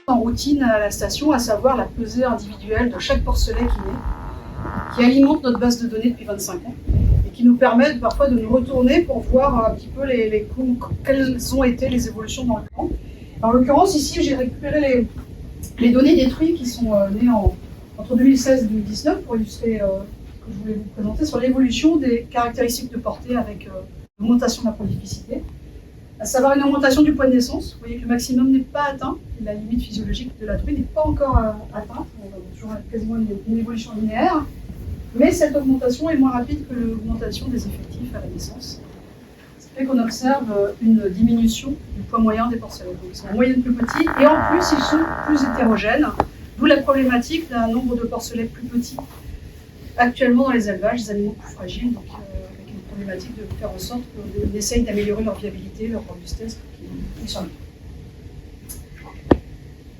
En routine à la station, à savoir la pesée individuelle de chaque porcelet qui alimente notre base de données depuis 25 ans et qui nous permet parfois de nous retourner pour voir un petit peu quelles ont été les évolutions dans le temps. En l'occurrence, ici, j'ai récupéré les données des truies qui sont nées entre 2016 et 2019 pour illustrer ce que je voulais vous présenter sur l'évolution des caractéristiques de portée avec l'augmentation de la prolificité. À savoir une augmentation du poids de naissance. Vous voyez que le maximum n'est pas atteint, la limite physiologique de la truie n'est pas encore atteinte. On a toujours quasiment une évolution linéaire, mais cette augmentation est moins rapide que l'augmentation des effectifs à la naissance. Ce qui fait qu'on observe une diminution du poids moyen des porcelets. Donc ils sont en moyenne plus petits et en plus ils sont plus hétérogènes, d'où la problématique d'un nombre de porcelets plus petits actuellement dans les élevages, des animaux plus fragiles. Donc, problématique de faire en sorte qu'on essaye d'améliorer leur viabilité, leur robustesse pour qu'ils survivent.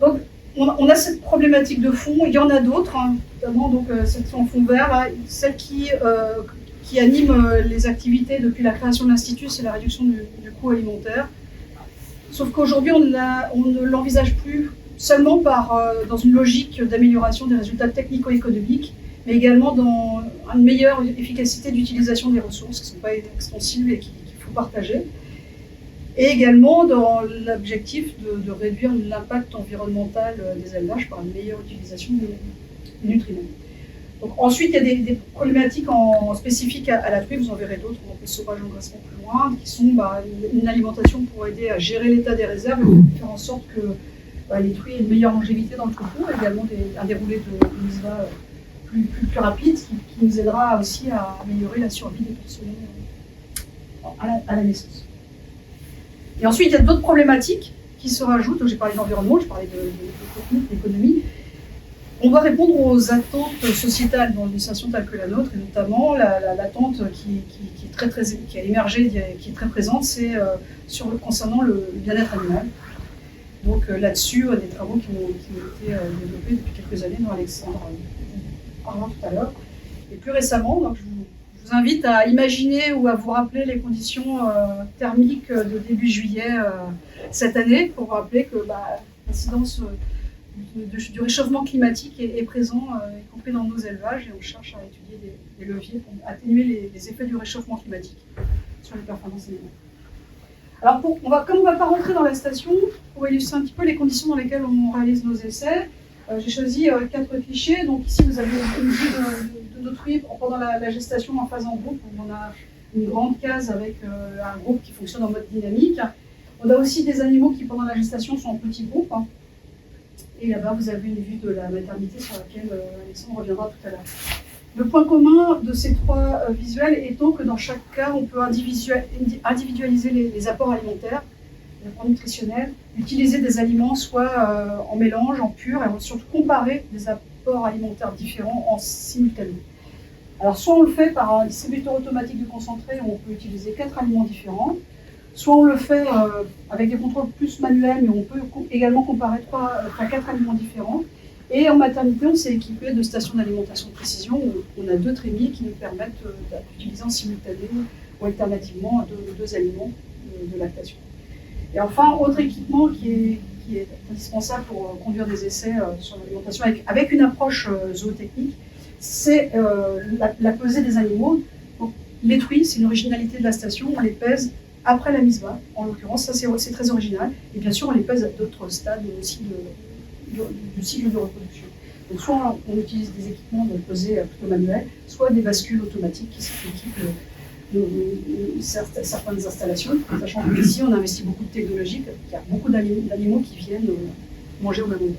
Donc, on a cette problématique de fond. Il y en a d'autres, hein, notamment donc, celle en fond vert, là, celle qui anime les activités depuis la création de l'Institut, c'est la réduction du coût alimentaire. Sauf qu'aujourd'hui, on ne l'envisage plus seulement dans une logique d'amélioration des résultats technico-économiques, mais également dans une meilleure efficacité d'utilisation des ressources qui ne sont pas extensibles et qu'il faut partager. Et également dans l'objectif de réduire l'impact environnemental des élevages par une meilleure utilisation des nutriments. Donc, ensuite, il y a des problématiques spécifiques à la truie, vous en verrez d'autres, on peut sauvage engraissement plus loin, qui sont une alimentation pour aider à gérer l'état des réserves et faire en sorte que les truies aient une meilleure longévité dans le troupeau, également un déroulé de mise-bas plus rapide, qui nous aidera aussi à améliorer la survie des porcelets à la naissance. Et ensuite, il y a d'autres problématiques qui se rajoutent. J'ai parlé d'environnement, j'ai parlé de technique, d'économie. On doit répondre aux attentes sociétales dans une situation telle que la nôtre, et notamment l'attente qui a émergé, qui est très présente, c'est concernant le bien-être animal. Donc là-dessus, des travaux qui ont été développés depuis quelques années dans Alexandre parlant tout à l'heure. Et plus récemment, donc, je vous invite à imaginer ou à vous rappeler les conditions thermiques de début juillet cette année, pour vous rappeler que l'incidence du réchauffement climatique est présent, y compris dans nos élevages, et on cherche à étudier des leviers pour atténuer les effets du réchauffement climatique sur les performances animales. Alors, comme on ne va pas rentrer dans la station, pour illustrer un petit peu les conditions dans lesquelles on réalise nos essais, j'ai choisi 4 clichés. Donc ici, vous avez une vue de nos truies pendant la gestation en phase en groupe. On a une grande case avec un groupe qui fonctionne en mode dynamique. On a aussi des animaux qui, pendant la gestation, sont en petits groupes. Et là-bas, vous avez une vue de la maternité sur laquelle Alexandre reviendra tout à l'heure. Le point commun de ces 3 visuels étant que dans chaque cas, on peut individualiser les apports alimentaires, les apports nutritionnels, utiliser des aliments soit en mélange, en pur, et surtout comparer des apports alimentaires différents en simultané. Alors soit on le fait par un distributeur automatique de concentré où on peut utiliser 4 aliments différents, soit on le fait avec des contrôles plus manuels, mais on peut également comparer 4 aliments différents. Et en maternité, on s'est équipé de stations d'alimentation de précision où on a 2 trémies qui nous permettent d'utiliser en simultané ou alternativement 2 aliments de lactation. Et enfin, autre équipement qui est indispensable pour conduire des essais sur l'alimentation avec une approche zootechnique, c'est la pesée des animaux. Donc, les truies, c'est une originalité de la station, on les pèse après la mise bas, en l'occurrence, ça c'est très original. Et bien sûr, on les pèse à d'autres stades aussi du cycle de reproduction. Donc soit on utilise des équipements de pesée plutôt manuels, soit des bascules automatiques qui s'équipent certaines installations, sachant qu'ici on investit beaucoup de technologie, qu'il y a beaucoup d'animaux qui viennent manger au même endroit.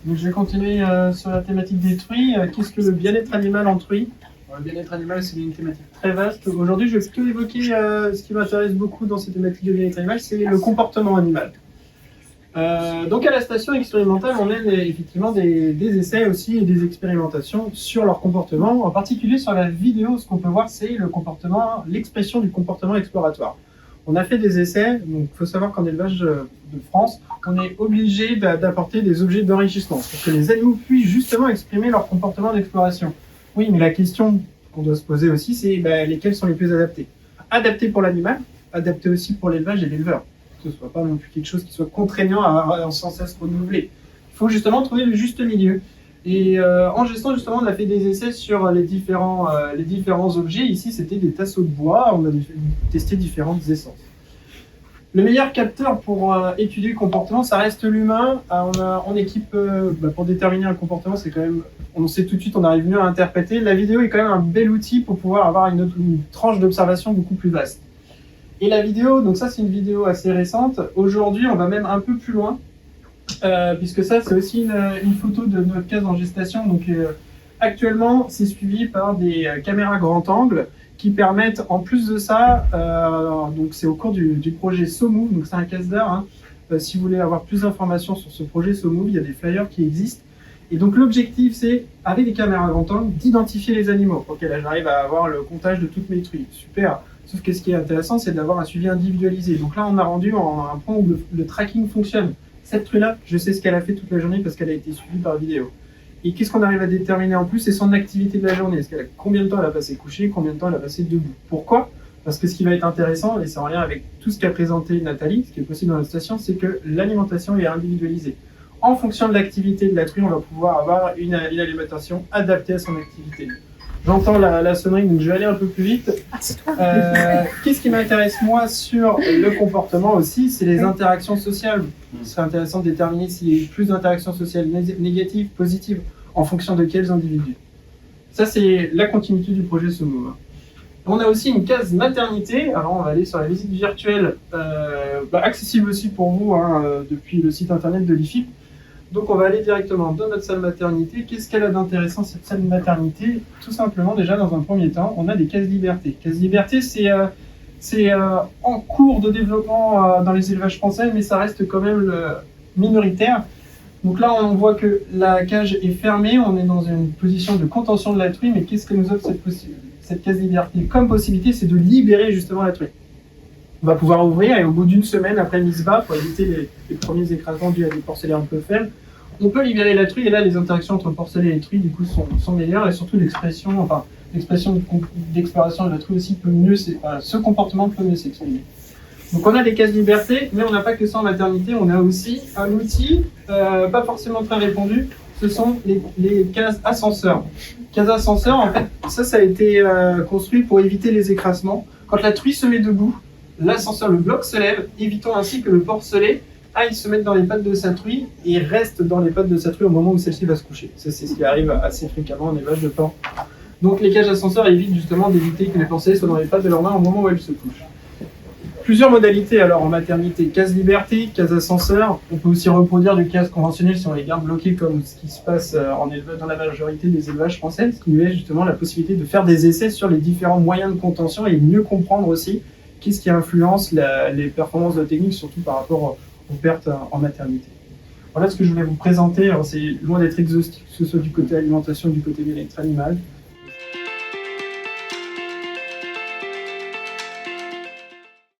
Donc je vais continuer sur la thématique des truies. Qu'est-ce que le bien-être animal en truie? Le bien-être animal, c'est une thématique très vaste. Aujourd'hui, je vais plutôt évoquer ce qui m'intéresse beaucoup dans ces thématiques de bien-être animal, c'est le comportement animal. Donc à la station expérimentale, on mène effectivement des essais aussi et des expérimentations sur leur comportement. En particulier sur la vidéo, ce qu'on peut voir, c'est l'expression du comportement exploratoire. On a fait des essais, donc il faut savoir qu'en élevage de France, on est obligé d'apporter des objets d'enrichissement pour que les animaux puissent justement exprimer leur comportement d'exploration. Oui, mais la question qu'on doit se poser aussi, c'est lesquels sont les plus adaptés. Adaptés pour l'animal, adaptés aussi pour l'élevage et l'éleveur. que ce soit pas non plus quelque chose qui soit contraignant à sans cesse renouveler. Il faut justement trouver le juste milieu. Et en gestion, justement, on a fait des essais sur les différents objets. Ici, c'était des tasseaux de bois. On a testé différentes essences. Le meilleur capteur pour étudier le comportement, ça reste l'humain. On équipe, pour déterminer un comportement, c'est quand même, on sait tout de suite, on arrive mieux à interpréter. La vidéo est quand même un bel outil pour pouvoir avoir une tranche d'observation beaucoup plus vaste. Et la vidéo, donc ça c'est une vidéo assez récente. Aujourd'hui, on va même un peu plus loin, puisque ça c'est aussi une photo de notre case en gestation. Donc actuellement, c'est suivi par des caméras grand angle qui permettent, en plus de ça, donc c'est au cours du projet SoMove, donc c'est un casse d'art. Hein. Si vous voulez avoir plus d'informations sur ce projet SoMove, il y a des flyers qui existent. Et donc l'objectif, c'est, avec des caméras grand angle, d'identifier les animaux. Ok, là j'arrive à avoir le comptage de toutes mes truies. Super. Sauf que ce qui est intéressant, c'est d'avoir un suivi individualisé. Donc là, on a rendu un point où le tracking fonctionne. Cette truie-là, je sais ce qu'elle a fait toute la journée parce qu'elle a été suivie par vidéo. Et qu'est-ce qu'on arrive à déterminer en plus? C'est son activité de la journée. Combien de temps elle a passé couchée, combien de temps elle a passé debout. Pourquoi? Parce que ce qui va être intéressant, et c'est en lien avec tout ce qu'a présenté Nathalie, ce qui est possible dans la station, c'est que l'alimentation est individualisée. En fonction de l'activité de la truie, on va pouvoir avoir une alimentation adaptée à son activité. J'entends la sonnerie, donc je vais aller un peu plus vite. Qu'est-ce qui m'intéresse moi sur le comportement aussi, c'est les interactions sociales. Ce serait intéressant de déterminer s'il y a plus d'interactions sociales négatives, positives, en fonction de quels individus. Ça, c'est la continuité du projet SoMove. On a aussi une case maternité. Alors, on va aller sur la visite virtuelle, accessible aussi pour vous depuis le site internet de l'IFIP. Donc on va aller directement dans notre salle maternité. Qu'est-ce qu'elle a d'intéressant cette salle maternité? Tout simplement, déjà dans un premier temps, on a des cases liberté. Cases liberté, c'est en cours de développement dans les élevages français, mais ça reste quand même minoritaire. Donc là, on voit que la cage est fermée, on est dans une position de contention de la truie, mais qu'est-ce que nous offre cette case liberté comme possibilité? C'est de libérer justement la truie. On va pouvoir ouvrir et au bout d'une semaine après mise bas, pour éviter les premiers écrasements dus à des porcelets un peu faibles, on peut libérer la truie et là les interactions entre porcelet et truie du coup sont meilleures et surtout l'expression d'exploration de la truie aussi peut mieux, ce comportement peut mieux s'exprimer. Donc on a des cases liberté, mais on n'a pas que ça en maternité, on a aussi un outil pas forcément très répandu, ce sont les cases ascenseurs. Cases ascenseurs, en fait, ça a été construit pour éviter les écrasements. Quand la truie se met debout, l'ascenseur, le bloc se lève, évitons ainsi que le porcelet aille se mettre dans les pattes de sa truie et reste dans les pattes de sa truie au moment où celle-ci va se coucher. Ça, c'est ce qui arrive assez fréquemment en élevage de porc. Donc les cages ascenseurs évitent justement d'éviter que les porcelets soient dans les pattes de leur main au moment où elles se couchent. Plusieurs modalités alors en maternité. Case liberté, case ascenseur. On peut aussi reproduire du case conventionnel si on les garde bloqués comme ce qui se passe en élevage dans la majorité des élevages français, ce qui nous laisse justement la possibilité de faire des essais sur les différents moyens de contention et mieux comprendre aussi qu'est-ce qui influence les performances de la technique, surtout par rapport aux pertes en maternité. Voilà ce que je voulais vous présenter. Alors c'est loin d'être exhaustif, que ce soit du côté alimentation, du côté bien-être animal.